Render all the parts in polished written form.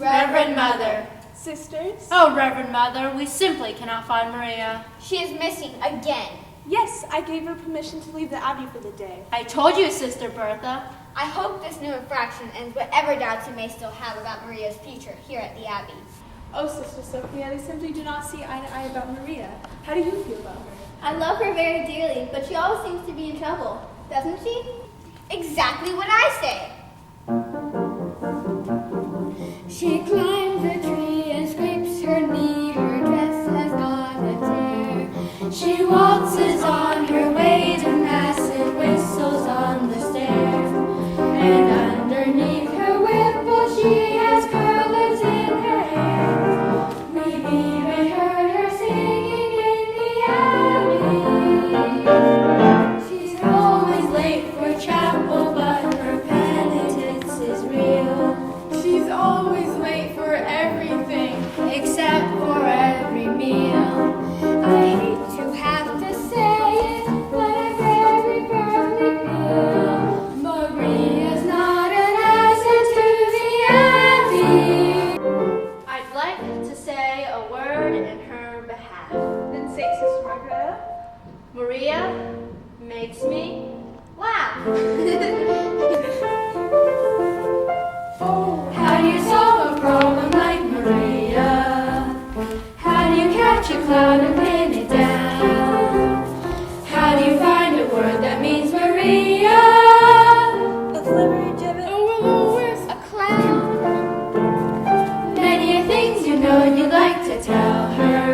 Reverend Mother. Sisters? Oh, Reverend Mother, we simply cannot find Maria. She is missing again. Yes, I gave her permission to leave the Abbey for the day. I told you, Sister Bertha. I hope this new infraction ends whatever doubts you may still have about Maria's future here at the Abbey. Oh, Sister Sophia, they simply do not see eye to eye about Maria. How do you feel about her? I love her very dearly, but she always seems to be in trouble, doesn't she? Exactly what I say. She climbs a tree and scrapes her knee, her dress has got a tear. She waltzes on her way to mass and whistles on the stair. And underneath her wimple she has curlers in her hair. We've even heard her singing in the Abbey. She's always late for chapel, but her penitence is real. She's always late for everything, Except for every meal. I hate to have to say it, but I very firmly feel Maria's not an asset to the Abbey. I'd like to say a word in her behalf. Then say, Sister Margareta. Maria makes me laugh. How do you solve a problem like Maria? How do you catch a cloud and pin it down? How do you find a word that means Maria? A flibbertigibbet. A will-o-wisp. A clown. Many a things you know you'd like to tell her.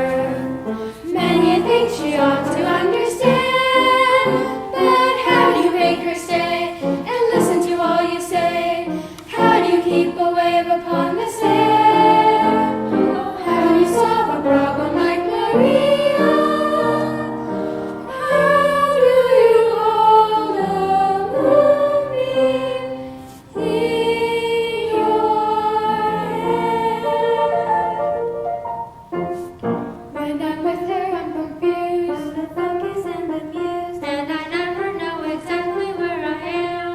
Many a things she ought to understand. But how do you make her stay and listen to all you say? How do you keep a wave upon the sand? How do you solve a problem like Maria? How do you hold a moonbeam in your hand? When I'm with her, I'm confused, the focus and amused, and I never know exactly where I am.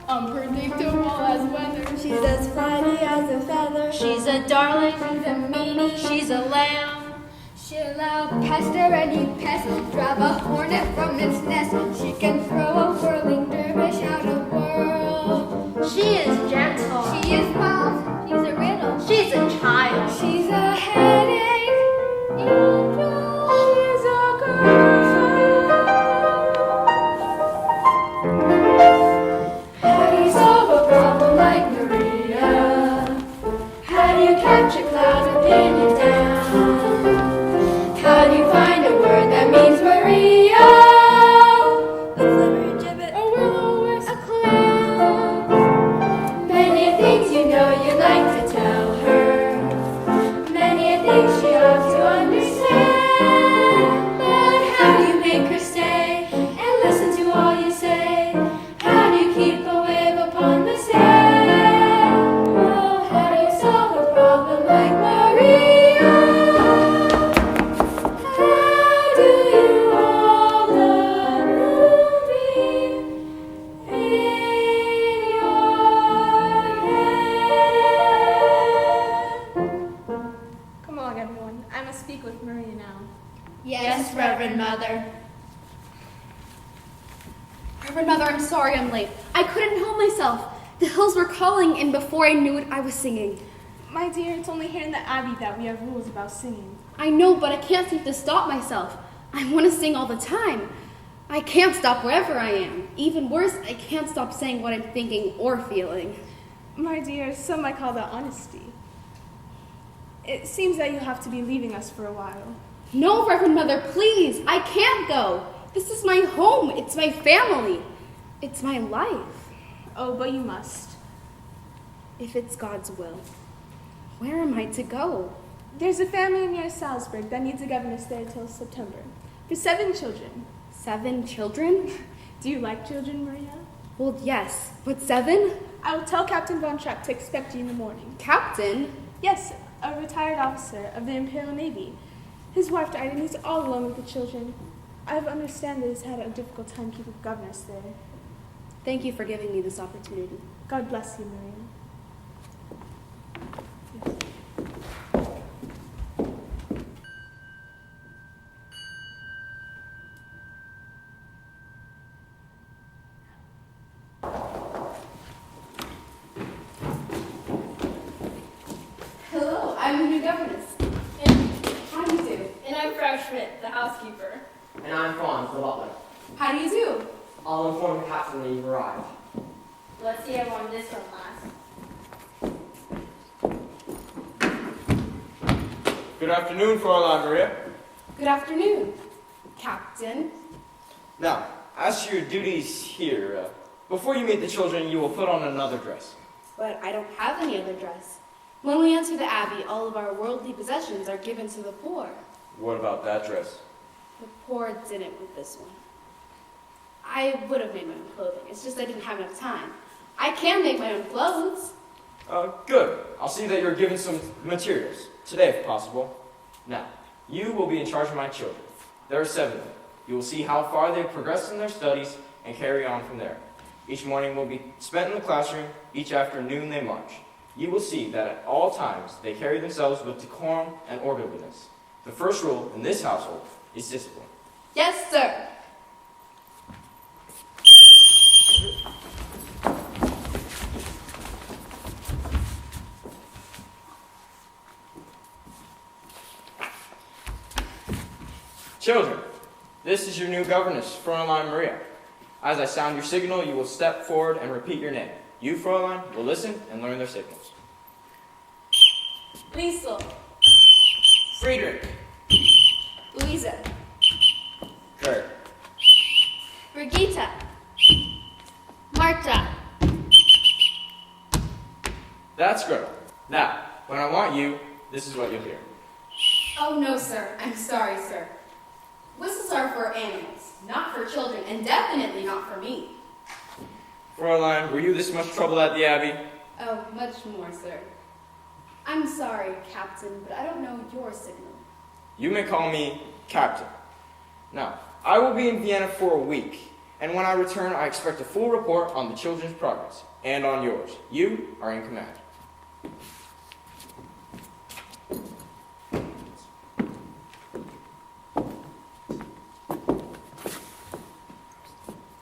Unpredictable as weather. She's as flighty as a feather. She's a darling. She's a meanie. She's a lamb. She'll out-pester any pest, drive a hornet from its nest. She can throw a whirling dervish out of world. She is gentle. She is mild. She's a riddle. She's a child. She's a headache. Angel. She's a girl. How do you solve a problem like Maria? How do you catch a cloud and pin it down? How do you find a word that means Maria? A flibbertigibbet. A will-o-wisp. A clown. Many things you know you'd like to tell her. Many things she ought to understand. But how do you make her stay and listen to all you say? How do you keep a wave upon the sand? Oh, how do you solve a problem like Maria? How do you hold a moonbeam in your hand? Come along, everyone. I must speak with Maria now. Yes, Reverend Mother. Reverend Mother, I'm sorry I'm late. I couldn't help myself. The hills were calling, and before I knew it, I was singing. My dear, it's only here in the Abbey that we have rules about singing. I know, but I can't seem to stop myself. I want to sing all the time. I can't stop wherever I am. Even worse, I can't stop saying what I'm thinking or feeling. My dear, some might call that honesty. It seems that you have to be leaving us for a while. No, Reverend Mother, please. I can't go. This is my home. It's my family. It's my life. Oh, but you must. If it's God's will. Where am I to go? There's a family near Salzburg that needs a governess there till September. For 7 children. 7 children? Do you like children, Maria? Well, yes, but 7? I will tell Captain Von Trapp to expect you in the morning. Captain? Yes, a retired officer of the Imperial Navy. His wife died and he's all alone with the children. I understand that he's had a difficult time keeping governess there. Thank you for giving me this opportunity. God bless you, Maria. I'm the new governess. How do you do? And I'm Frau Schmidt, the housekeeper. And I'm Franz, the butler. How do you do? I'll inform the captain that you've arrived. Let's see everyone this one last. Good afternoon, Fräulein Maria. Good afternoon, Captain. Now, as to your duties here, before you meet the children, you will put on another dress. But I don't have any other dress. When we enter the Abbey, all of our worldly possessions are given to the poor. What about that dress? The poor didn't with this one. I would have made my own clothing. It's just I didn't have enough time. I can make my own clothes. Good. I'll see that you're given some materials, today if possible. Now, you will be in charge of my children. There are 7 of them. You will see how far they've progressed in their studies and carry on from there. Each morning will be spent in the classroom. Each afternoon they march. You will see that at all times they carry themselves with decorum and orderliness. The first rule in this household is discipline. Yes, sir. Children, this is your new governess, Fräulein Maria. As I sound your signal, you will step forward and repeat your name. You, Fräulein, will listen and learn their signals. Liesel, Friedrich. Louisa, Kurt. Brigitte. Marta. That's good. Now, when I want you, this is what you'll hear. Oh, no, sir. I'm sorry, sir. Whistles are for animals, not for children, and definitely not for me. Fräulein, were you this much trouble at the Abbey? Oh, much more, sir. I'm sorry, Captain, but I don't know your signal. You may call me Captain. Now, I will be in Vienna for a week, and when I return, I expect a full report on the children's progress, and on yours. You are in command.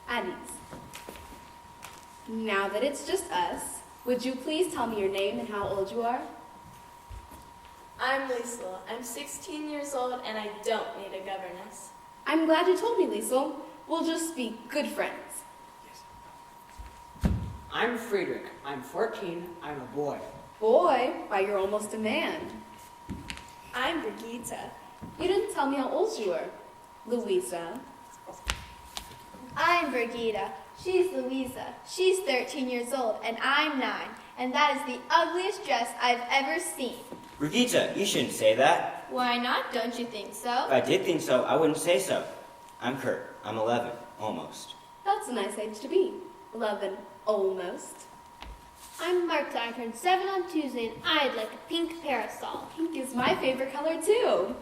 At ease. Now that it's just us, would you please tell me your name and how old you are? I'm Liesel. I'm 16 years old and I don't need a governess. I'm glad you told me, Liesel. We'll just be good friends. I'm Friedrich. I'm 14. I'm a boy. Boy, why you're almost a man. I'm Brigitte. You didn't tell me how old you were. Louisa. I'm Brigitte. She's Louisa. She's 13 years old, and I'm 9. And that is the ugliest dress I've ever seen. Brigitte, you shouldn't say that. Why not? Don't you think so? If I did think so, I wouldn't say so. I'm Kurt. I'm 11, almost. That's a nice age to be. 11, almost. I'm Marta. I turned 7 on Tuesday, and I'd like a pink parasol. Pink is my favorite color, too.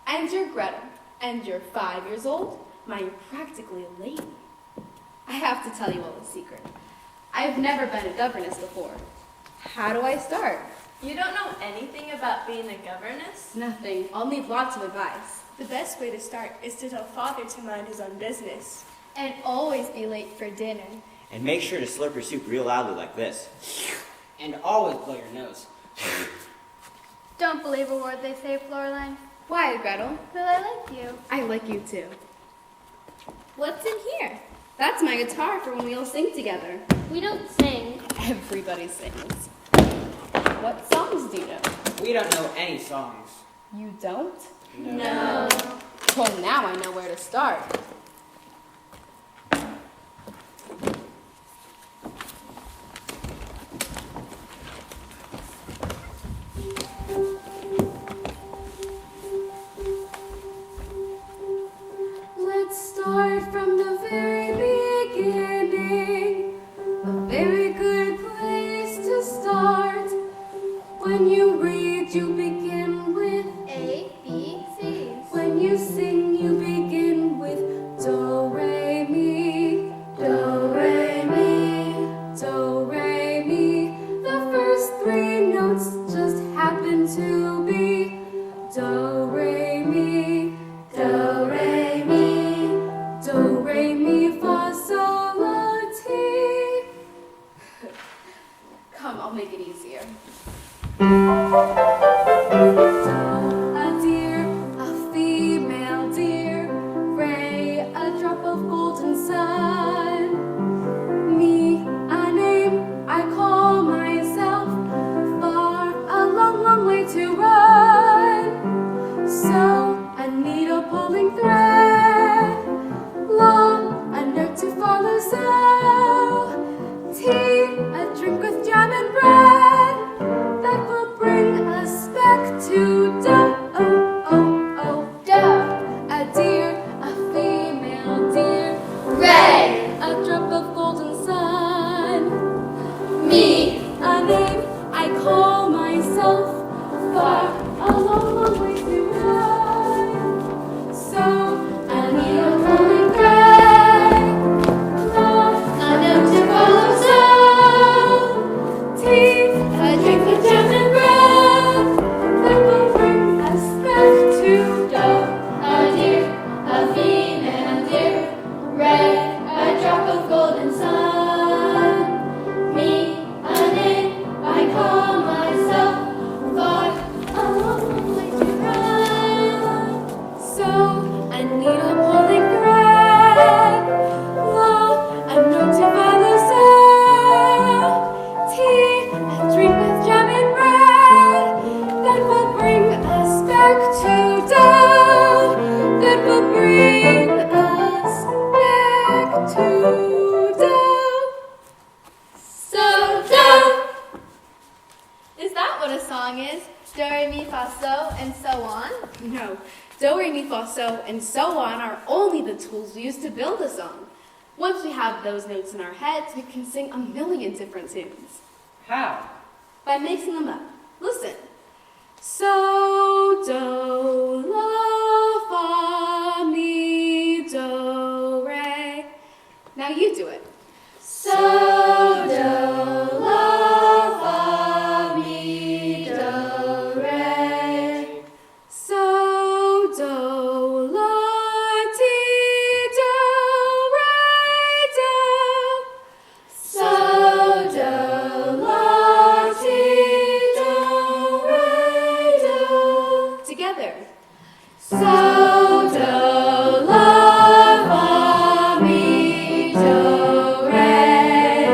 And you're Greta. And you're 5 years old. You're practically a lady. I have to tell you all a secret. I've never been a governess before. How do I start? You don't know anything about being a governess? Nothing. I'll need lots of advice. The best way to start is to tell father to mind his own business. And always be late for dinner. And make sure to slurp your soup real loudly like this. And always blow your nose. Don't believe a word they say, Floreline. Why, Gretel? Well, I like you. I like you too. What's in here? That's my guitar for when we all sing together. We don't sing. Everybody sings. What songs do you know? We don't know any songs. You don't? No. Well, now I know where to start. Let's start from the very beginning. A very good place to start. When you read, you begin with A, B, C. When you sing, you begin with do, re, mi. Do, re, mi. Do, re, mi. The first 3 notes just happen to be do, re, mi. Do, re, mi. Do, re, mi, fa, sol, la, ti. Come, I'll make it easier. red, a drop of golden sun. Me, a name I call myself, far a long way to run. So a needle pulling thread, lo, a note to follow sound. Tea, a drink with jam and bread, that will bring us back to dough. That will bring us back to dough. So dough. Is that what a song is? Do, re, mi, fa, so, and so on? No, do, re, mi, fa, so, and so on are only the tools we use to build a song. Once we have those notes in our heads, we can sing a million different tunes. How? By mixing them up. Listen. So, do, la, fa, mi, do, re. Now you do it. So do, la, fa, mi, do, re. So, do, la, ti, do, re, do. So do, la, ti, do, re, do. Together. So do, la, fa, mi, do, re.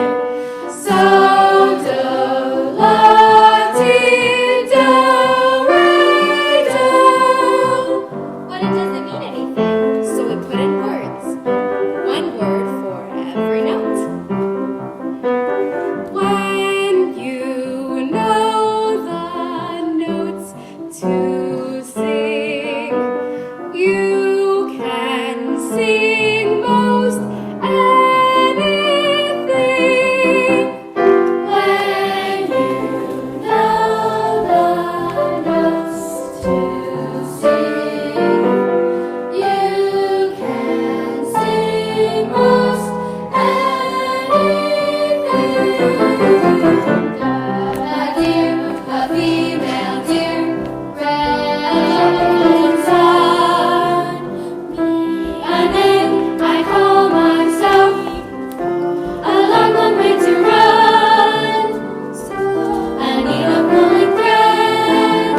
So do, la, ti, do, re, do. But it doesn't mean anything. So we put in words. One word for every note. When you know the notes to sing, you can sing most anything. When you know the notes to sing, you can sing most anything. A deer, a female deer, red sun. A name I call myself, a long, long way to run. I need a pulling thread,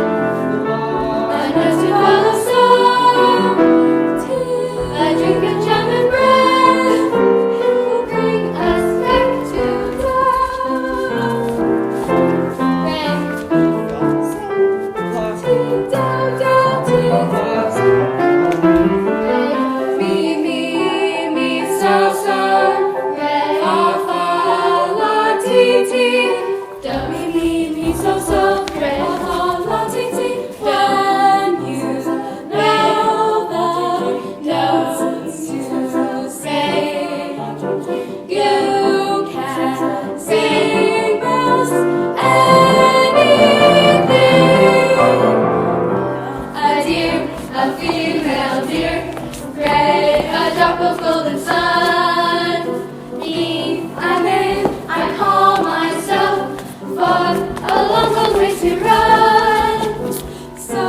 a nurse to follow song. A drink of jam and bread will bring us back to Mi, mi, mi, so, so. Re, fa, fa, la, ti, ti. Do, mi, mi, so, so. Re, fa, la, ti, ti. When you know the notes to sing, you can sing most anything. A deer, a female deer, gray, a drop of golden sun. Me, a name I call myself, for a long, long way to run. So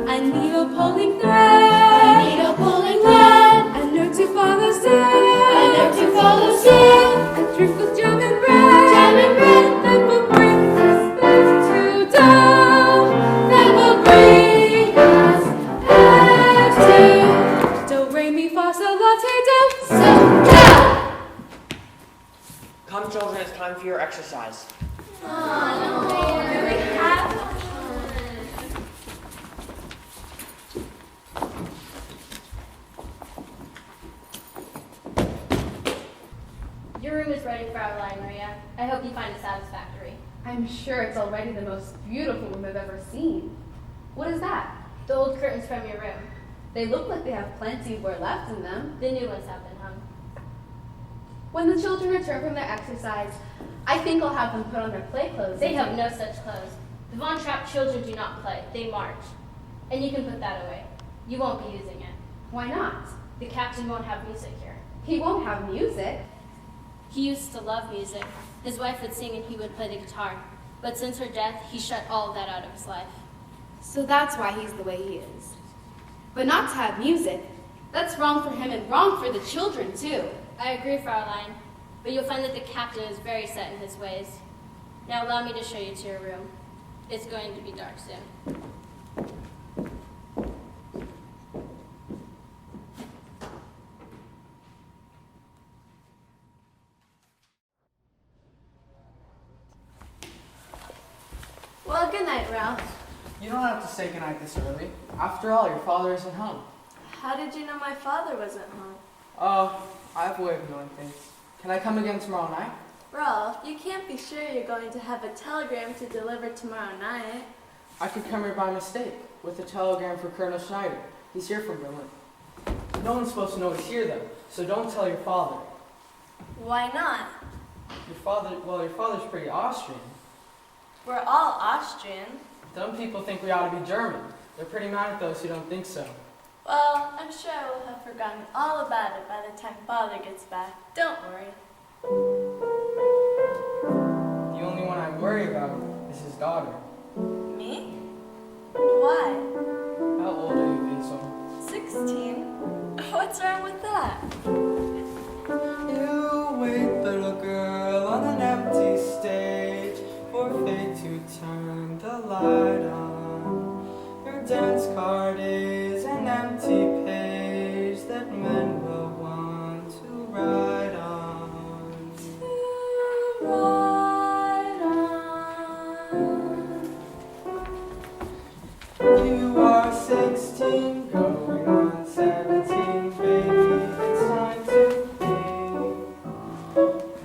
I need a pulling thread. I need a pulling thread, A note to follow a soon. note to follow soon. A drink with jam and bread. Jam and bread That will bring us back to dough. that will bring us back to Do, re, mi, fa, so, la, ti, do. so dough. Come, children, it's time for your exercise. Your room is ready, Fraulein Maria. I hope you find it satisfactory. I'm sure it's already the most beautiful room I've ever seen. What is that? The old curtains from your room. They look like they have plenty more left in them. The new ones have been hung. When the children return from their exercise, I think I'll have them put on their play clothes. They have no such clothes. The Von Trapp children do not play. They march. And you can put that away. You won't be using it. Why not? The captain won't have music here. He won't have music. He used to love music. His wife would sing and he would play the guitar. But since her death, he shut all of that out of his life. So that's why he's the way he is. But not to have music That's wrong for him and wrong for the children, too. I agree, Fraulein, but you'll find that the captain is very set in his ways. Now allow me to show you to your room. It's going to be dark soon. Well, good night, Ralph. You don't have to say goodnight this early. After all, your father isn't home. How did you know my father wasn't home? Oh, I have a way of knowing things. Can I come again tomorrow night? Ralph, you can't be sure you're going to have a telegram to deliver tomorrow night. I could come here by mistake with a telegram for Colonel Schneider. He's here from Berlin. No one's supposed to know he's here, though, so don't tell your father. Why not? Your father's pretty Austrian. We're all Austrian. Some people think we ought to be German. They're pretty mad at those who don't think so. Well, I'm sure I will have forgotten all about it by the time Father gets back. Don't worry. The only one I worry about is his daughter. Me? Why? How old are you, Hazel? 16? What's wrong with that? You wait, little girl, on an empty stage for fate to turn the light on. Your dance card is an empty page that men will want to write on. To ride on. You are 16, going on 17, baby. It's time to think.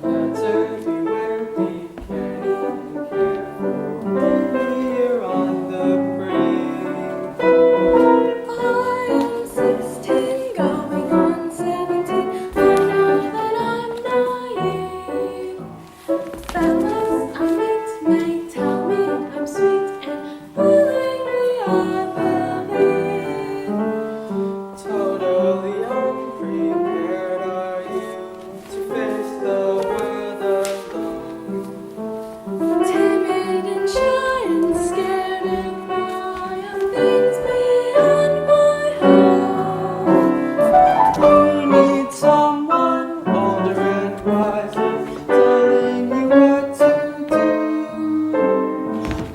Better beware, be careful, careful. Baby, you're on the brink. I am 16, going on 17. I know that I'm naive. Fellows I meet may tell me I'm sweet, and willingly I believe. Totally unprepared are you to face the world alone. Timid and shy and scared am I of things beyond my home. You need someone older and wiser, telling you what to do.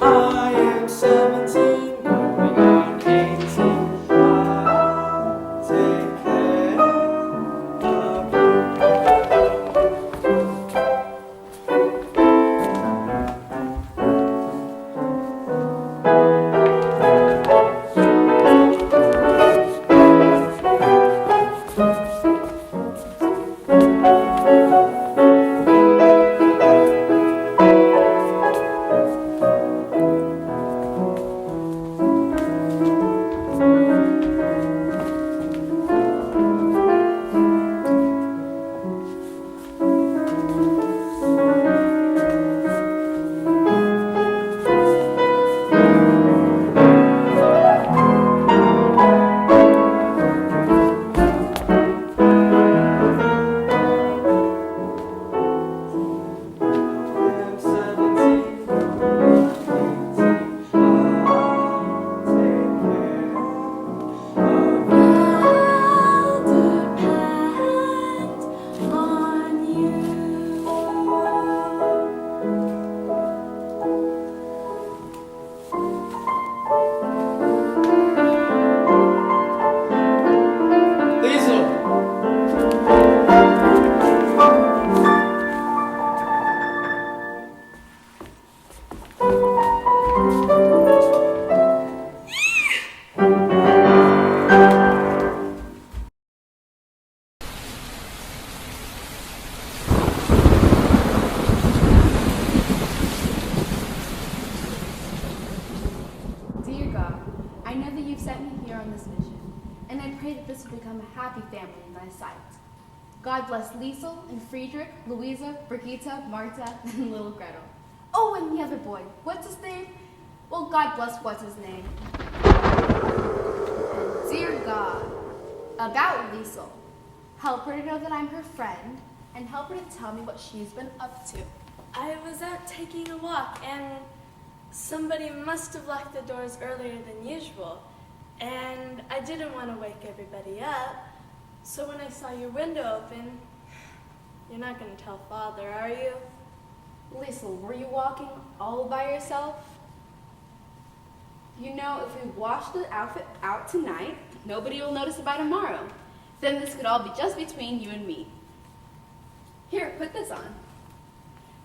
I am 17, going on 18. I'll take care of I'm 17, going on 18. I'll take care of I'll depend on you. Liesel! Dear God, I know that you've sent me here on this mission, and I pray that this will become a happy family in thy sight. God bless Liesel and Friedrich, Louisa, Brigitte, Marta, and little Gretel. Oh, and the other boy, what's his name? Well, God bless what's his name. And dear God, about Liesel, help her to know that I'm her friend, and help her to tell me what she's been up to. I was out taking a walk, and somebody must have locked the doors earlier than usual. And I didn't want to wake everybody up, So when I saw your window open, you're not going to tell Father, are you? Lisa, were you walking all by yourself? You know, if we wash the outfit out tonight, nobody will notice it by tomorrow. Then this could all be just between you and me. Here, put this on.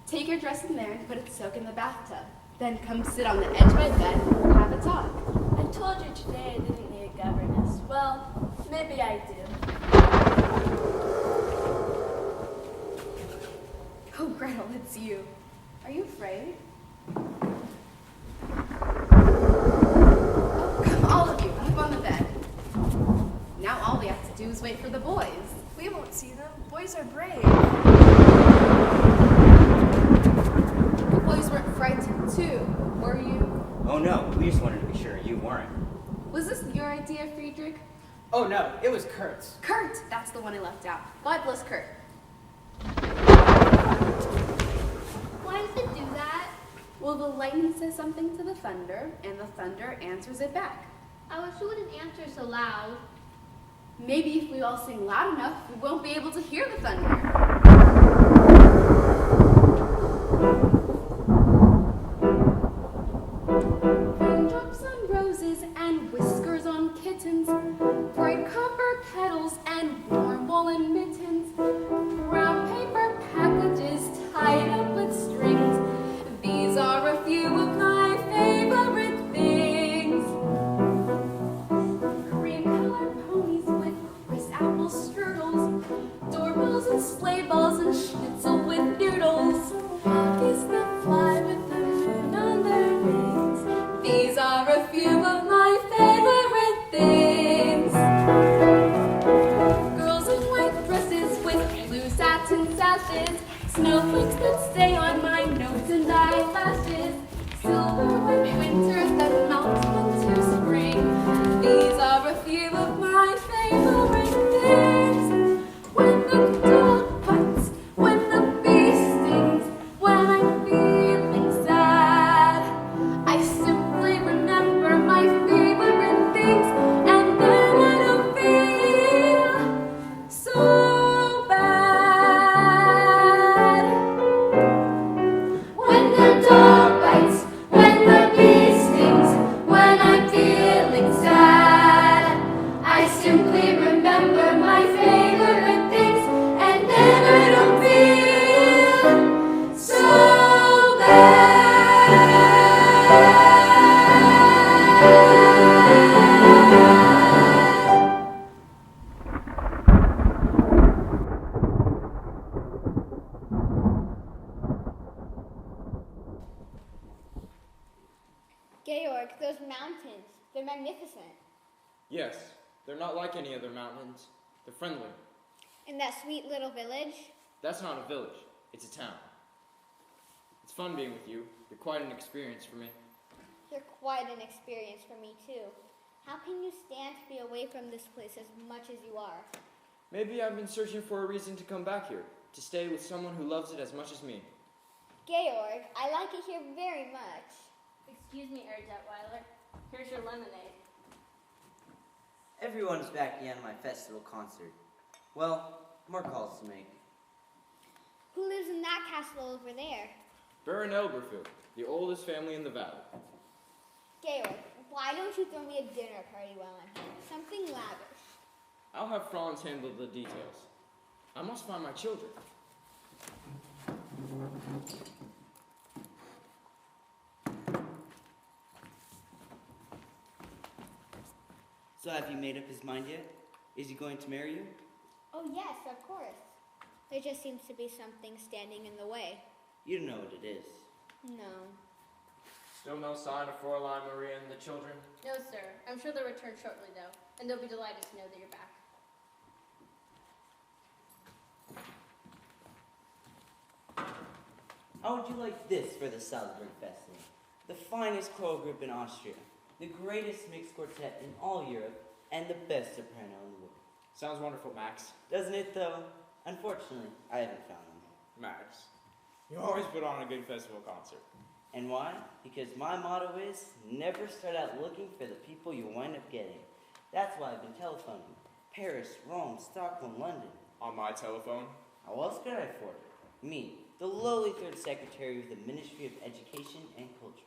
Take your dress in there and put it to soak in the bathtub. Then come sit on the edge of my bed and we'll have a talk. I told you today I didn't need a governess. Well, maybe I do. Oh, Gretel, it's you. Are you afraid? Oh, come, all of you, up on the bed. Now all we have to do is wait for the boys. We won't see them. Boys are brave. The boys weren't frightened too, were you? Oh no, we just wanted to be sure you weren't. Was this your idea, Friedrich? Oh no, it was Kurt's. Kurt! That's the one I left out. Why plus Kurt? Why does it do that? Well, the lightning says something to the thunder, and the thunder answers it back. I wish you wouldn't answer so loud. Maybe if we all sing loud enough, we won't be able to hear the thunder. Raindrops on roses and whiskers on kittens, bright copper kettles and warm woolen mittens, brown paper packages tied up with strings. These are a few of my favorite things. Cream-colored ponies with crisp apple strudels, doorbells and sleigh bells and schnitzel with noodles. Is the fly with the moon on their wings. These are a few of my favorite things. Girls in white dresses with blue satin sashes, snowflakes that stay on my nose and eyelashes, silver white winters that melt into spring. These are a few of my favorite things. When the dog bites, when the bee stings, when I'm feeling sad, I simply remember my favorite things, and then I don't feel so bad. When the dog bites, when the bee stings, when I'm feeling sad, I simply remember my favorite things, and then I don't feel so bad. Georg, those mountains, they're magnificent. Yes, they're not like any other mountains. They're friendly. And that sweet little village? That's not a village. It's a town. It's fun being with you. You're quite an experience for me. You're quite an experience for me, too. How can you stand to be away from this place as much as you are? Maybe I've been searching for a reason to come back here, to stay with someone who loves it as much as me. Georg, I like it here very much. Excuse me, Herr Detweiler. Here's your lemonade. Everyone's back again at my festival concert. Well, more calls to make. Who lives in that castle over there? Baron Elberfeld, the oldest family in the valley. Georg, why don't you throw me a dinner party while I'm here? Something lavish. I'll have Franz handle the details. I must find my children. So have you made up his mind yet? Is he going to marry you? Oh yes, of course. There just seems to be something standing in the way. You don't know what it is. No. Still no sign of Fräulein Maria and the children? No, sir. I'm sure they'll return shortly, though, and they'll be delighted to know that you're back. How would you like this for the Salzburg Festival? The finest choral group in Austria, the greatest mixed quartet in all Europe, and the best soprano in the world. Sounds wonderful, Max. Doesn't it, though? Unfortunately, I haven't found them. Max, you always put on a good festival concert. And why? Because my motto is, never start out looking for the people you wind up getting. That's why I've been telephoning, Paris, Rome, Stockholm, London. On my telephone. How else could I afford it? Me, the lowly third secretary of the Ministry of Education and Culture.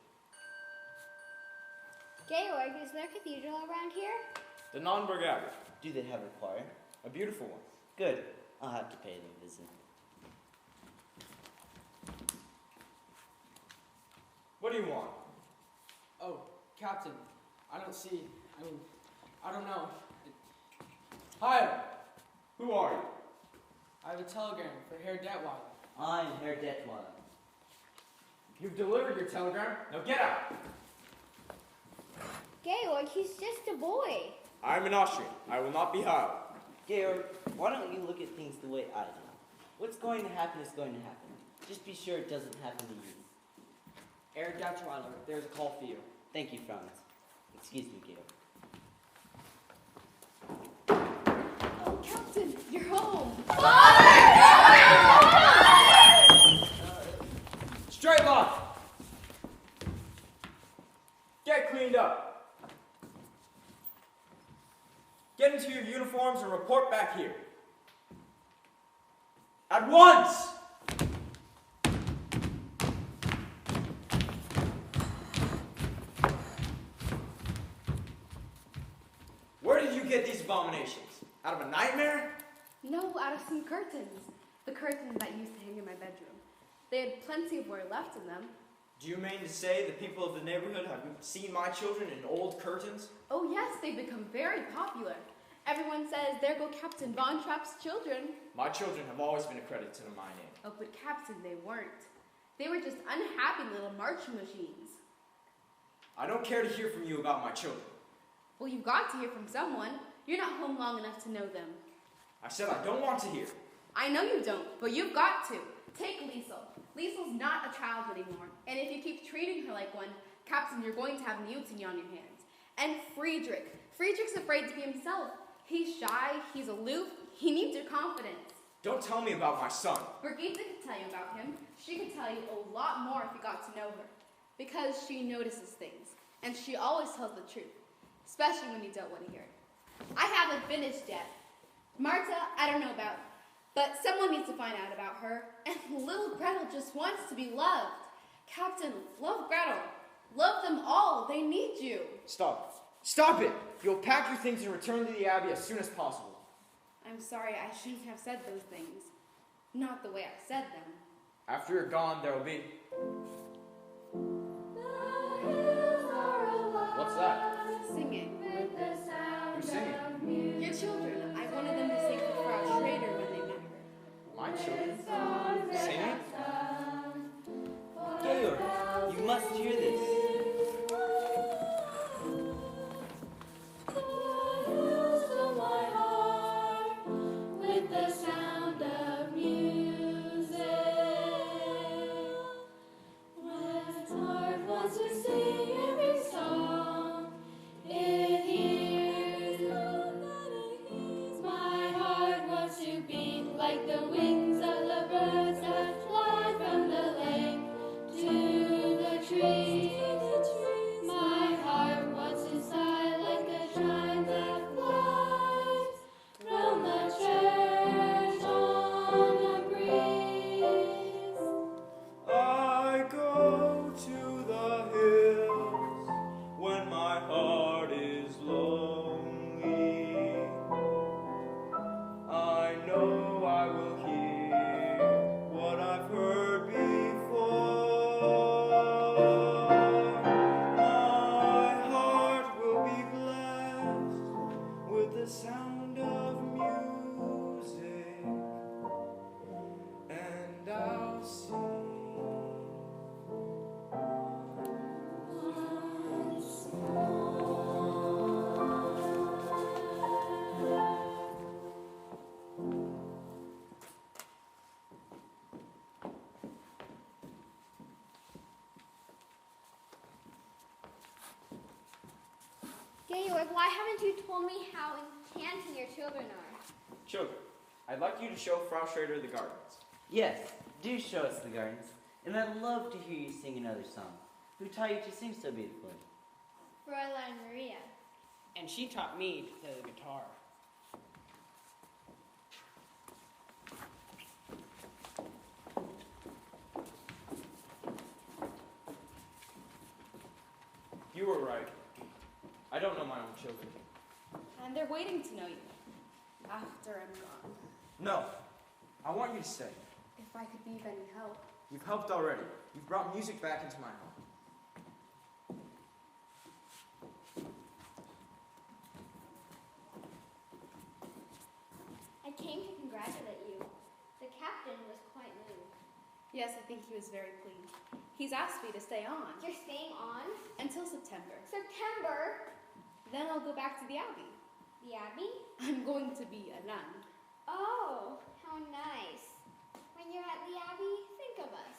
Georg, is there a cathedral around here? The Nonnberg Abbey. Do they have a choir? A beautiful one. Good. I'll have to pay them a visit. What do you want? Oh, Captain, I don't know. Hi, Who are you? I have a telegram for Herr Detweiler. I'm Herr Detweiler. You've delivered your telegram. Now get out. Georg, he's just a boy. I'm an Austrian. I will not be held. Georg, why don't you look at things the way I do? What's going to happen is going to happen. Just be sure it doesn't happen to you. Herr Detweiler, there's a call for you. Thank you, Franz. Excuse me, Georg. Oh, Captain, you're home. Straight line. Get cleaned up. Get into your uniforms and report back here. At once! Where did you get these abominations? Out of a nightmare? No, out of some curtains. The curtains that used to hang in my bedroom. They had plenty of wear left in them. Do you mean to say the people of the neighborhood have seen my children in old curtains? Oh yes, they've become very popular. Everyone says, there go Captain Von Trapp's children. My children have always been a credit to my name. Oh, but Captain, they weren't. They were just unhappy little marching machines. I don't care to hear from you about my children. Well, you've got to hear from someone. You're not home long enough to know them. I said I don't want to hear. I know you don't, but you've got to. Take Liesel. Liesel's not a child anymore, and if you keep treating her like one, Captain, you're going to have mutiny on your hands. And Friedrich. Friedrich's afraid to be himself. He's shy, he's aloof, he needs your confidence. Don't tell me about my son. Brigitte could tell you about him. She could tell you a lot more if you got to know her. Because she notices things, and she always tells the truth, especially when you don't want to hear it. I haven't finished yet. Marta, I don't know about, but someone needs to find out about her, and little Gretel just wants to be loved. Captain, love Gretel. Love them all. They need you. Stop. Stop it! You'll pack your things and return to the Abbey as soon as possible. I'm sorry, I shouldn't have said those things. Not the way I said them. After you're gone, there will be... What's that? Singing. Who's singing? Your children. I wanted them to sing for Frau Schrader when they met her. My children? Singing? Georg, you must hear this. Georg, why haven't you told me how enchanting your children are? Children, I'd like you to show Frau Schrader the gardens. Yes, do show us the gardens. And I'd love to hear you sing another song. Who taught you to sing so beautifully? Fräulein Maria. And she taught me to play the guitar. children. And they're waiting to know you after I'm gone. No, I want you to stay. If I could be of any help. You've helped already. You've brought music back into my home. I came to congratulate you. The captain was quite moved. Yes, I think he was very pleased. He's asked me to stay on. You're staying on? Until September. September? Then I'll go back to the Abbey. The Abbey? I'm going to be a nun. Oh, how nice. When you're at the Abbey, think of us.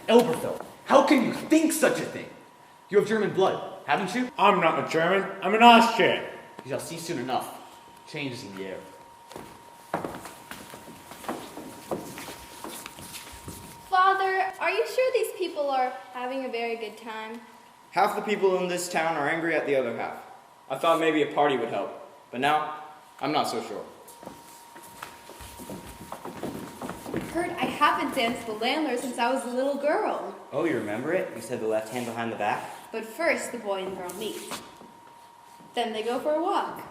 Elberfeld, how can you think such a thing? You have German blood, haven't you? I'm not a German. I'm an Austrian. You shall see soon enough. Changes in the air. Father, are you sure these people are having a very good time? Half the people in this town are angry at the other half. I thought maybe a party would help, but now I'm not so sure. Kurt, I haven't danced the landlord since I was a little girl. Oh, you remember it? You said the left hand behind the back? But first, the boy and girl meet. Then they go for a walk.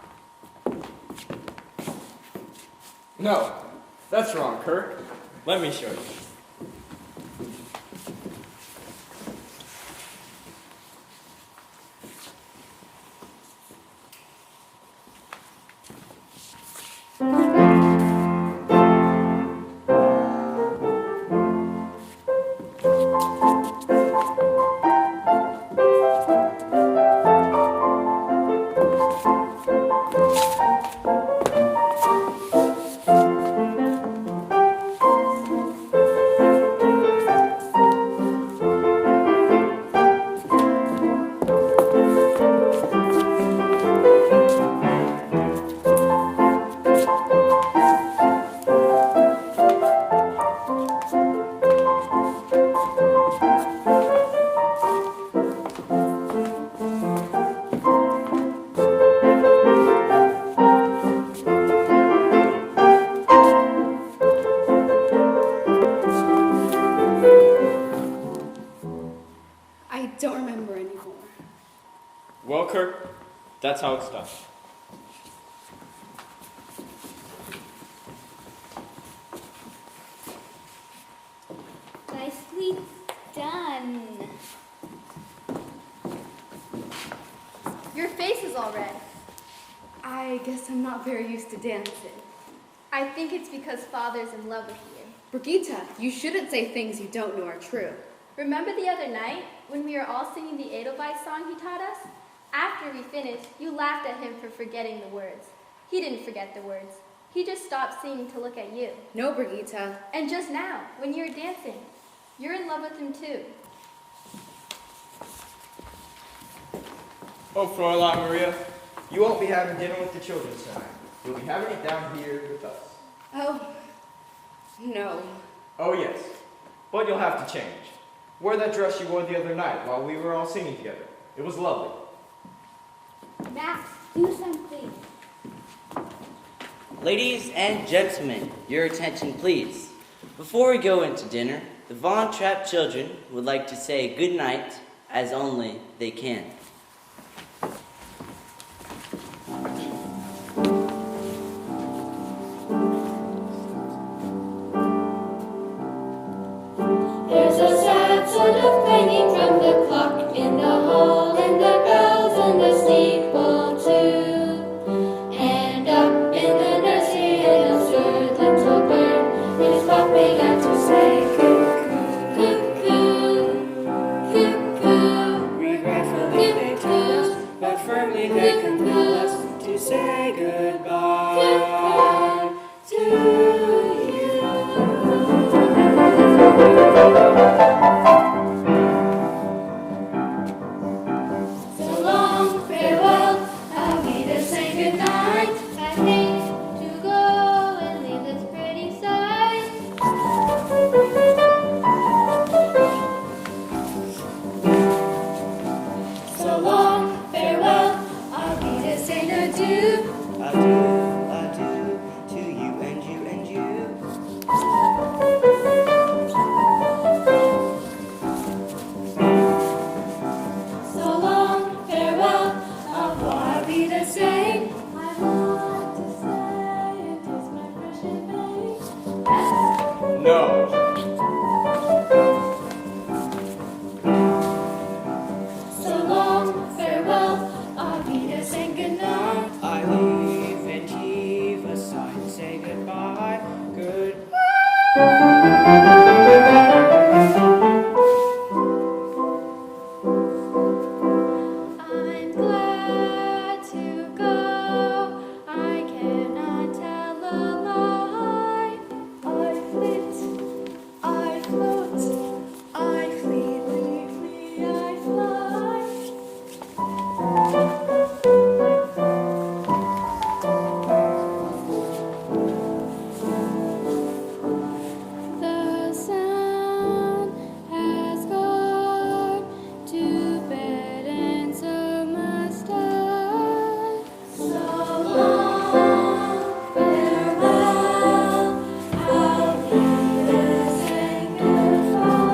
No, that's wrong, Kurt. Let me show you. I don't remember anymore. Well, Kurt, that's how it's done. Nicely done. Your face is all red. I guess I'm not very used to dancing. I think it's because Father's in love with you. Brigitte, you shouldn't say things you don't know are true. Remember the other night when we were all singing the Edelweiss song he taught us? After we finished, you laughed at him for forgetting the words. He didn't forget the words. He just stopped singing to look at you. No, Brigitte. And just now, when you were dancing, you're in love with him too. Oh, Fräulein Maria, you won't be having dinner with the children tonight. You'll be having it down here with us. Oh, no. Oh, yes. But you'll have to change. Wear that dress you wore the other night while we were all singing together. It was lovely. Max, do something. Ladies and gentlemen, your attention please. Before we go into dinner, the Von Trapp children would like to say good night as only they can. There's a sad sort of clanging from the clock in the hall, and the bells in the steeple too. And up in the nursery, an absurd little bird is popping out to say cuckoo, cuckoo, cuckoo. Regretfully No. So long, farewell, auf Wiedersehen, good night. I leave and heave a sigh and say goodbye. I'm glad to go. I cannot tell a lie. I flit, I float, I flee, I fly. The sun has gone to bed, and so must I. So long, farewell, auf Wiedersehen, goodbye,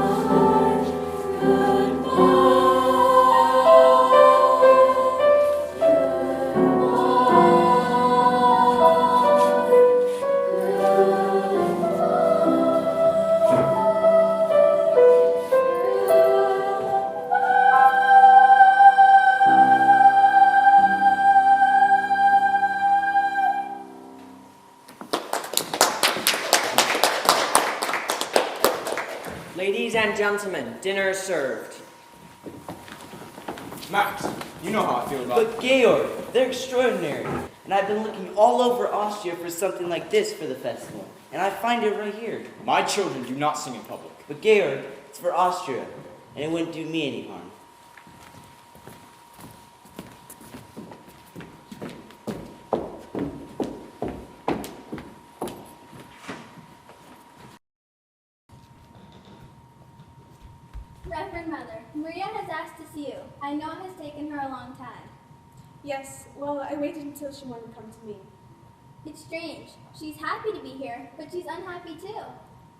Ladies and gentlemen, dinner is served. Max, you know how I feel about But Georg, they're extraordinary. And I've been looking all over Austria for something like this for the festival. And I find it right here. My children do not sing in public. But Georg, it's for Austria. And it wouldn't do me any harm. Reverend Mother, Maria has asked to see you. I know it has taken her a long time. Yes, well, I waited until she wanted to come to me. It's strange. She's happy to be here, but she's unhappy too.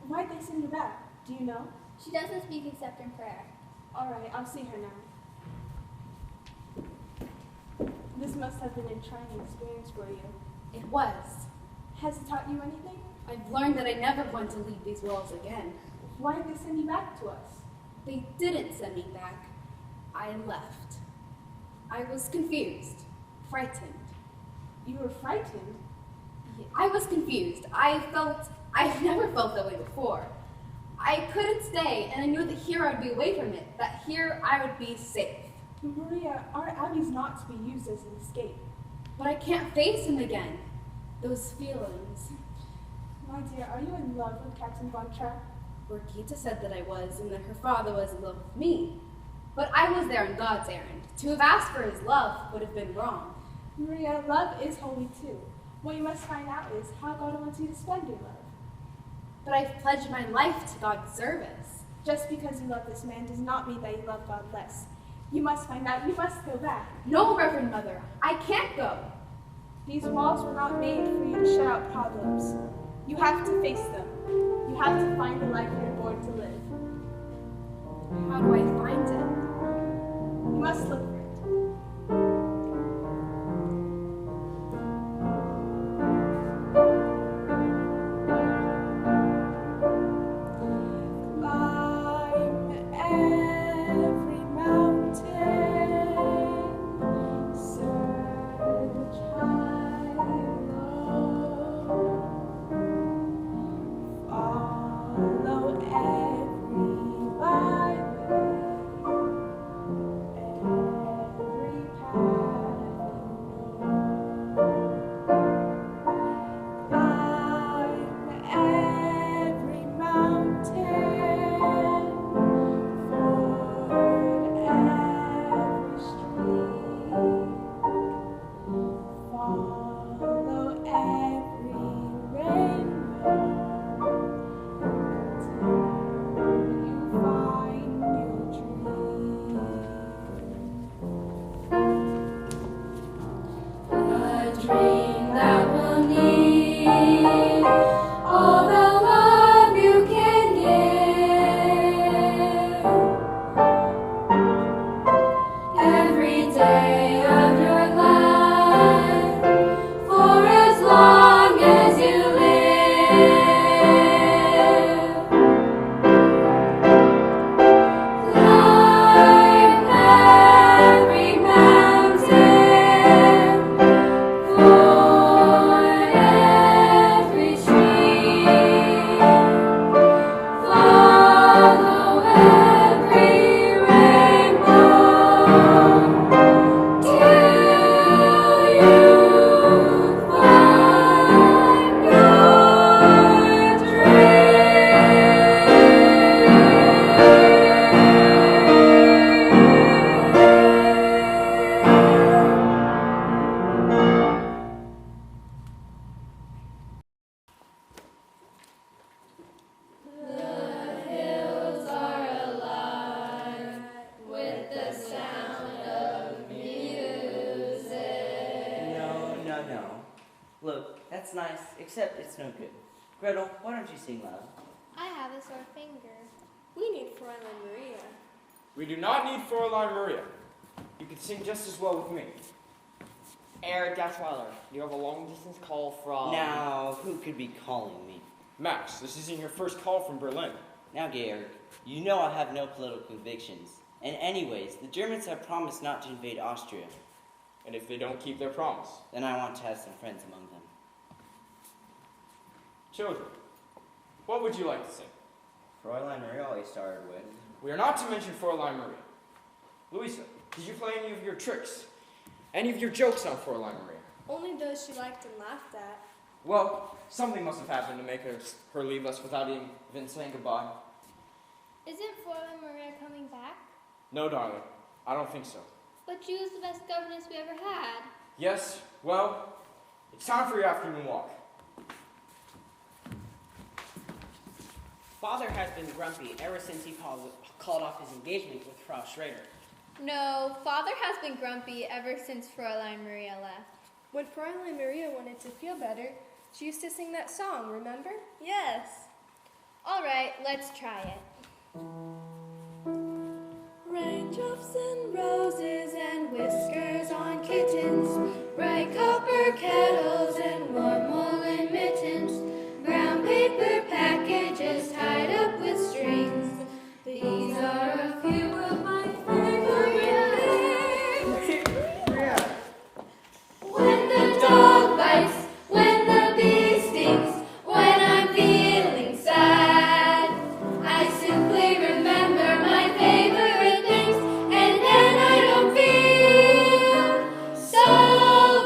Why'd they send her back? Do you know? She doesn't speak except in prayer. All right, I'll see her now. This must have been a trying experience for you. It was. Has it taught you anything? I've learned that I never want to leave these walls again. Why did they send you back to us? They didn't send me back. I left. I was confused, frightened. You were frightened? I was confused. I've never felt that way before. I couldn't stay, and I knew that here I'd be away from it, that here I would be safe. Maria, our abbey's not to be used as an escape. But I can't face him again. Those feelings. My dear, are you in love with Captain Von Trapp? Brigitte said that I was, and that her father was in love with me. But I was there on God's errand. To have asked for his love would have been wrong. Maria, love is holy too. What you must find out is how God wants you to spend your love. But I've pledged my life to God's service. Just because you love this man does not mean that you love God less. You must find out. You must go back. No, Reverend Mother, I can't go. These walls were not made for you to shut out problems. You have to face them. You have to find the life you're born to live. How do I find it? You must look for it. Climb every mountain, search high and low, follow every byway. nice, except it's no good. Gretel, why don't you sing loud? I have a sore finger. We need Fräulein Maria. We do not need Fräulein Maria. You can sing just as well with me. Herr Gaschweiler, you have a long-distance call from... Now, who could be calling me? Max, this isn't your first call from Berlin. Now, Georg, you know I have no political convictions. And anyways, the Germans have promised not to invade Austria. And if they don't keep their promise? Then I want to have some friends among them. Children, what would you like to sing? Fräulein Maria always started with. We are not to mention Fräulein Maria. Louisa, did you play any of your tricks? Any of your jokes on Fräulein Maria? Only those she liked and laughed at. Well, something must have happened to make her leave us without even saying goodbye. Isn't Fräulein Maria coming back? No, darling. I don't think so. But she was the best governess we ever had. Yes, well, it's time for your afternoon walk. Father has been grumpy ever since he called off his engagement with Frau Schrader. No, Father has been grumpy ever since Fräulein Maria left. When Fräulein Maria wanted to feel better, she used to sing that song, remember? Yes. All right, let's try it. Raindrops and roses and whiskers on kittens, bright copper kettles and warm woolen mittens, brown paper packages tied up with strings. These are a few of my favorite things. When the dog bites, when the bee stings, when I'm feeling sad, I simply remember my favorite things, and then I don't feel so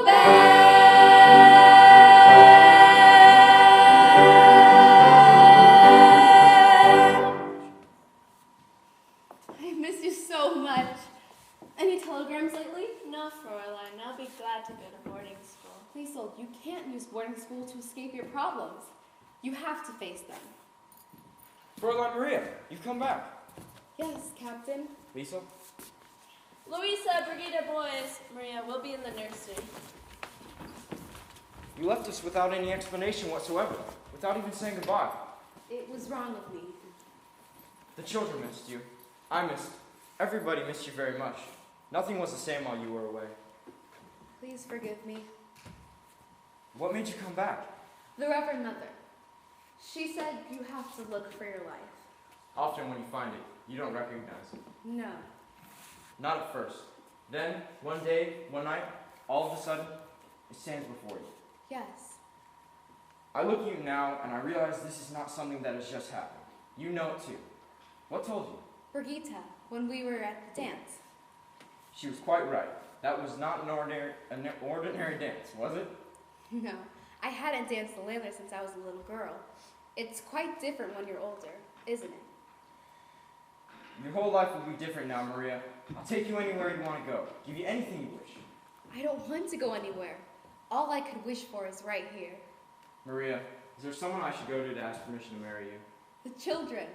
bad. I miss you so much. Any telegrams lately? No, Fräulein. I'll be glad to go to boarding school. Liesel, you can't use boarding school to escape your problems. You have to face them. Fräulein Maria, you've come back. Yes, Captain. Lisa? Louisa, Brigitte, boys. Maria, we'll be in the nursery. You left us without any explanation whatsoever, without even saying goodbye. It was wrong of me. The children missed you. I missed. Everybody missed you very much. Nothing was the same while you were away. Please forgive me. What made you come back? The Reverend Mother. She said you have to look for your life. Often when you find it, you don't recognize it. No. Not at first. Then, one day, one night, all of a sudden, it stands before you. Yes. I look at you now, and I realize this is not something that has just happened. You know it too. What told you? Brigitte, when we were at the dance. She was quite right. That was not an ordinary dance, was it? No, I hadn't danced the ladder since I was a little girl. It's quite different when you're older, isn't it? Your whole life will be different now, Maria. I'll take you anywhere you want to go. Give you anything you wish. I don't want to go anywhere. All I could wish for is right here. Maria, is there someone I should go to ask permission to marry you? The children.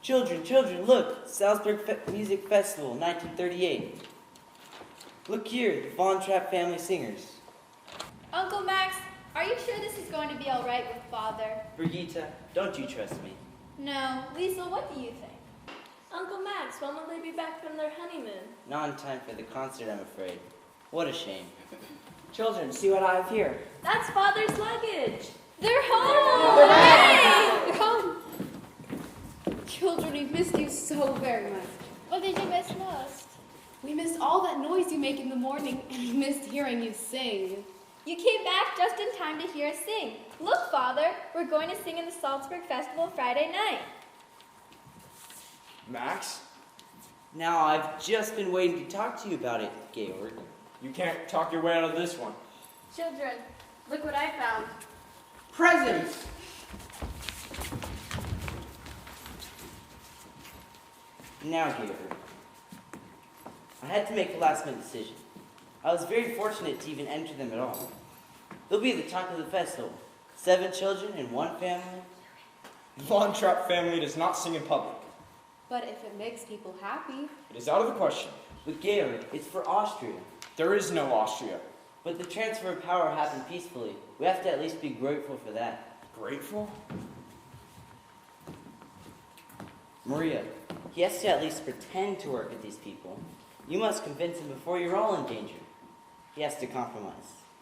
Children, children, look! Salzburg Music Festival, 1938. Look here, the Von Trapp family singers. Uncle Max, are you sure this is going to be all right with Father? Brigitte, don't you trust me? No. Liesel, what do you think? Uncle Max, when will they be back from their honeymoon? Not in time for the concert, I'm afraid. What a shame. Children, see what I have here. That's Father's luggage. They're home! Hooray! They're home! Children, we've missed you so very much. What did you miss most? We missed all that noise you make in the morning, and we missed hearing you sing. You came back just in time to hear us sing. Look, Father, we're going to sing in the Salzburg Festival Friday night. Max? Now, I've just been waiting to talk to you about it, Georg. You can't talk your way out of this one. Children, look what I found. Presents! Now, Georg. I had to make a last-minute decision. I was very fortunate to even enter them at all. They'll be the talk of the festival. 7 children in one family. The Von Trapp family does not sing in public. But if it makes people happy. It is out of the question. But Georg, it's for Austria. There is no Austria. But the transfer of power happened peacefully. We have to at least be grateful for that. Grateful? Maria, he has to at least pretend to work with these people. You must convince him before you're all in danger. He has to compromise.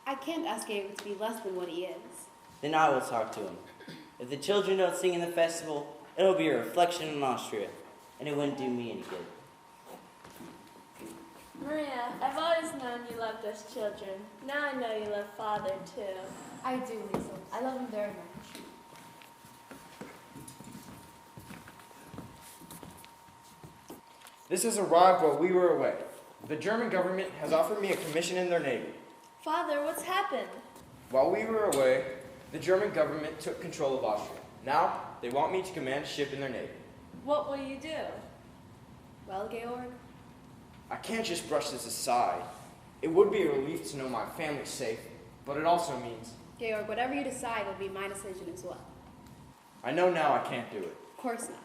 I can't ask Georg to be less than what he is. Then I will talk to him. If the children don't sing in the festival, it'll be a reflection on Austria, and it wouldn't do me any good. Maria, I've always known you loved us children. Now I know you love Father, too. I do, Lisa. I love him very much. This has arrived while we were away. The German government has offered me a commission in their navy. Father, what's happened? While we were away, the German government took control of Austria. Now, they want me to command a ship in their navy. What will you do? Well, Georg? I can't just brush this aside. It would be a relief to know my family's safe, but it also means... Georg, whatever you decide will be my decision as well. I know now I can't do it. Of course not.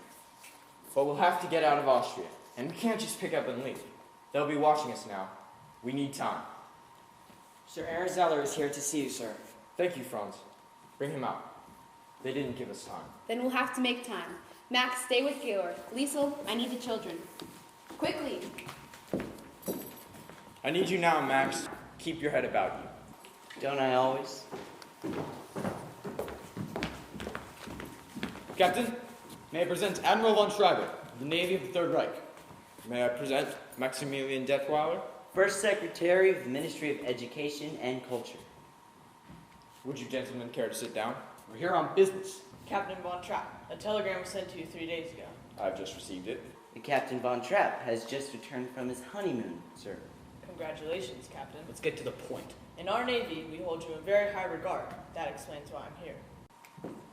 But we'll have to get out of Austria, and we can't just pick up and leave. They'll be watching us now. We need time. Sir Aaron Zeller is here to see you, sir. Thank you, Franz. Bring him out. They didn't give us time. Then we'll have to make time. Max, stay with Georg. Liesel, I need the children. Quickly! I need you now, Max. Keep your head about you. Don't I always? Captain, may I present Admiral von Schreiber of the Navy of the Third Reich. May I present Maximilian Detweiler? First Secretary of the Ministry of Education and Culture. Would you gentlemen care to sit down? We're here on business. Captain Von Trapp, a telegram was sent to you 3 days ago. I've just received it. The Captain Von Trapp has just returned from his honeymoon, sir. Congratulations, Captain. Let's get to the point. In our Navy, we hold you in very high regard. That explains why I'm here.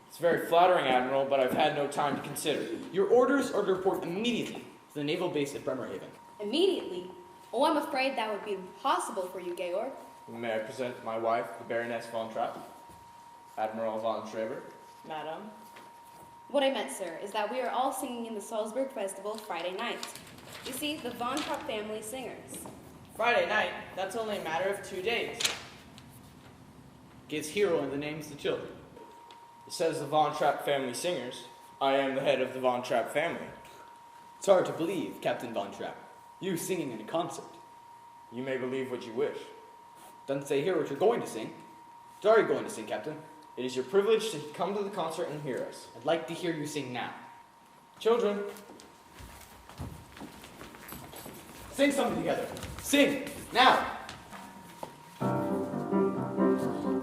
It's very flattering, Admiral, but I've had no time to consider. Your orders are to report immediately to the naval base at Bremerhaven. Immediately? Oh, I'm afraid that would be impossible for you, Georg. May I present my wife, the Baroness von Trapp, Admiral von Schreiber? Madam? What I meant, sir, is that we are all singing in the Salzburg Festival Friday night. You see, the Von Trapp family singers. Friday night? That's only a matter of 2 days. Gives hero in the names of the children. It says the Von Trapp family singers. I am the head of the Von Trapp family. It's hard to believe, Captain Von Trapp. You singing in a concert. You may believe what you wish. Doesn't say here what you're going to sing. What are you going to sing, Captain? It is your privilege to come to the concert and hear us. I'd like to hear you sing now. Children, sing something together. Sing, now!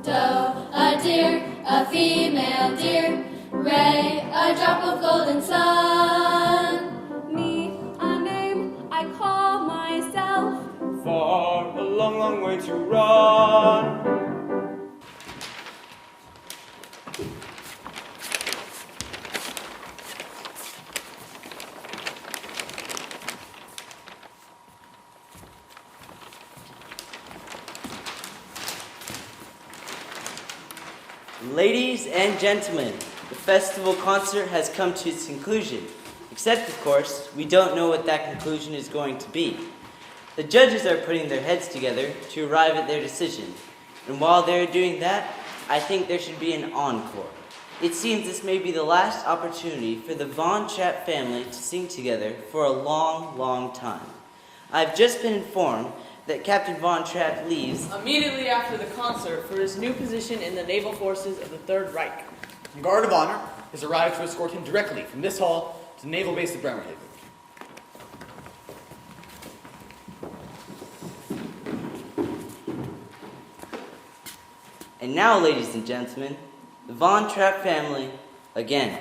Doe, a deer, a female deer. Ray, a drop of golden sun. Me, a name I call myself. far, a long, long way to run. Ladies and gentlemen, the festival concert has come to its conclusion. Except, of course, we don't know what that conclusion is going to be. The judges are putting their heads together to arrive at their decision. And while they're doing that, I think there should be an encore. It seems this may be the last opportunity for the Von Trapp family to sing together for a long, long time. I've just been informed that Captain Von Trapp leaves immediately after the concert for his new position in the naval forces of the Third Reich. A guard of honor has arrived to escort him directly from this hall to the naval base at Bremerhaven. And now, ladies and gentlemen, the Von Trapp family again.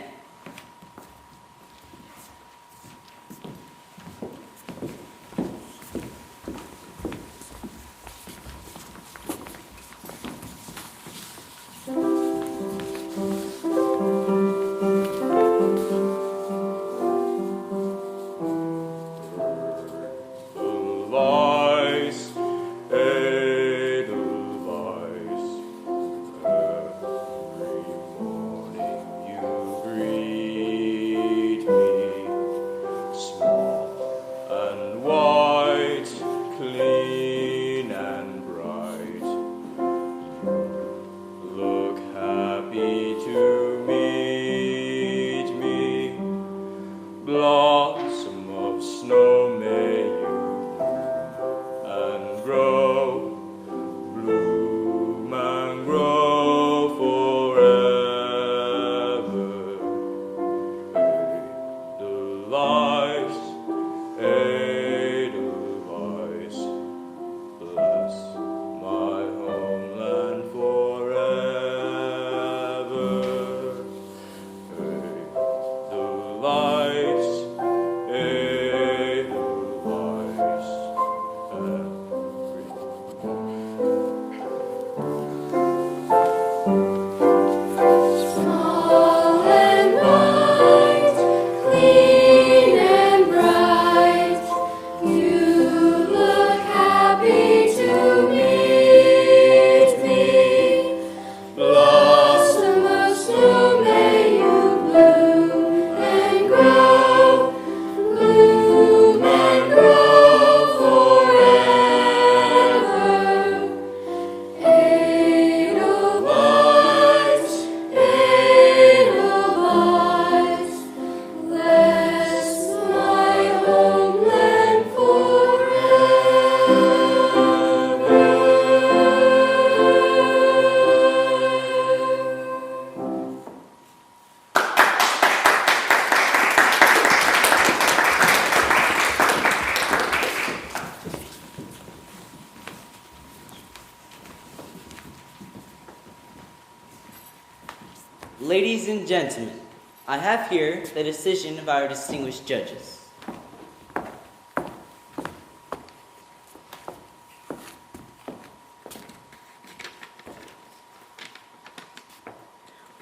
Ladies and gentlemen, I have here the decision of our distinguished judges.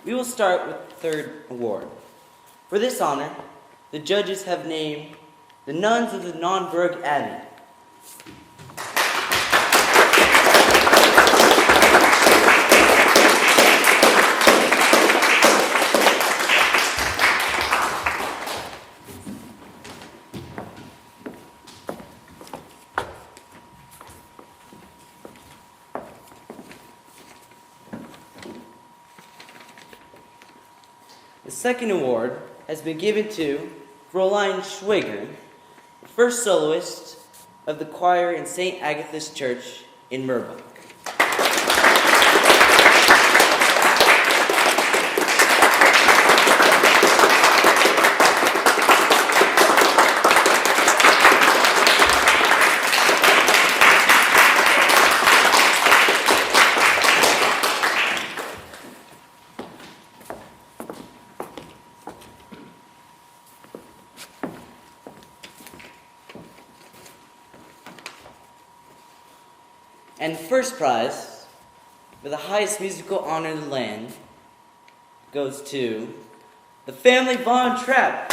We will start with the third award. For this honor, the judges have named the nuns of the Nonnberg Abbey. The second award has been given to Fräulein Schwager, the first soloist of the choir in St. Agatha's Church in Merbach. And first prize, for the highest musical honor in the land, goes to the family Von Trapp.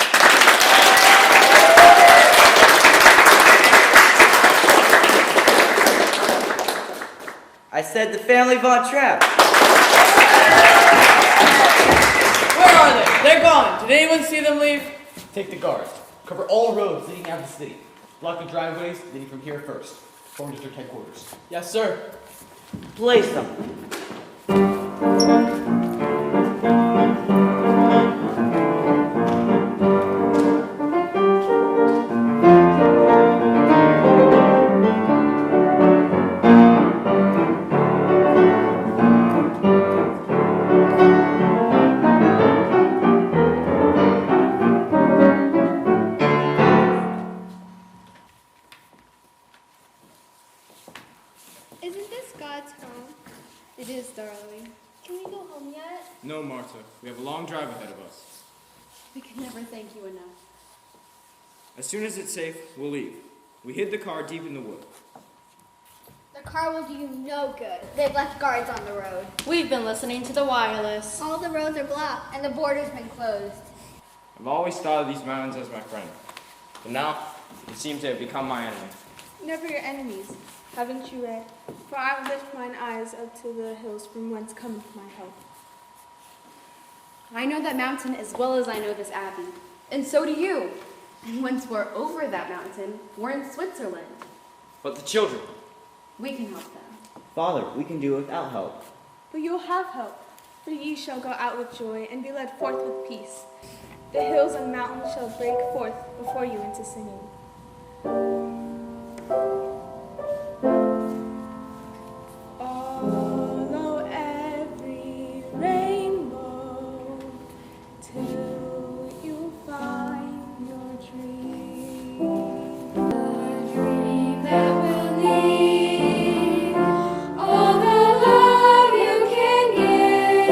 I said the family Von Trapp. Where are they? They're gone. Did anyone see them leave? Take the guards. Cover all roads leading out of the city. Block the driveways leading from here first. Form district headquarters. Yes, sir. Place them. Isn't this God's home? It is, darling. Can we go home yet? No, Martha. We have a long drive ahead of us. We can never thank you enough. As soon as it's safe, we'll leave. We hid the car deep in the wood. The car will do you no good. They've left guards on the road. We've been listening to the wireless. All the roads are blocked and the border's been closed. I've always thought of these mountains as my friend, but now they seem to have become my enemy. Never your enemies, haven't you read? For I will lift mine eyes up to the hills from whence cometh my help. I know that mountain as well as I know this abbey. And so do you. And once we're over that mountain, we're in Switzerland. But the children. We can help them. Father, we can do without help. But you'll have help, for ye shall go out with joy and be led forth with peace. The hills and mountains shall break forth before you into singing. Follow every rainbow till you find your dream. A dream that will need all the love you can give.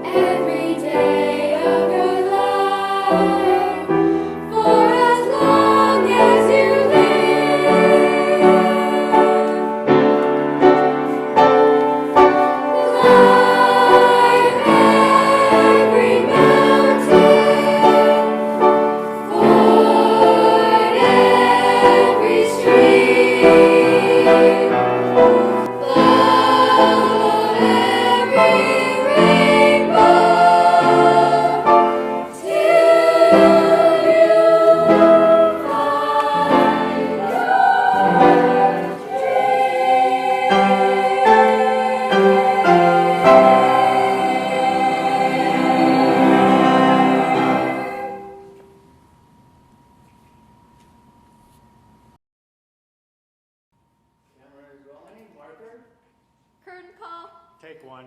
Every day of your life, for as long as you Curtain call. Take one.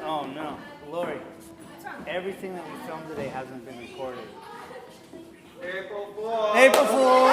Oh no, Lorri. Everything that we filmed today hasn't been recorded. April Fool! April Fool!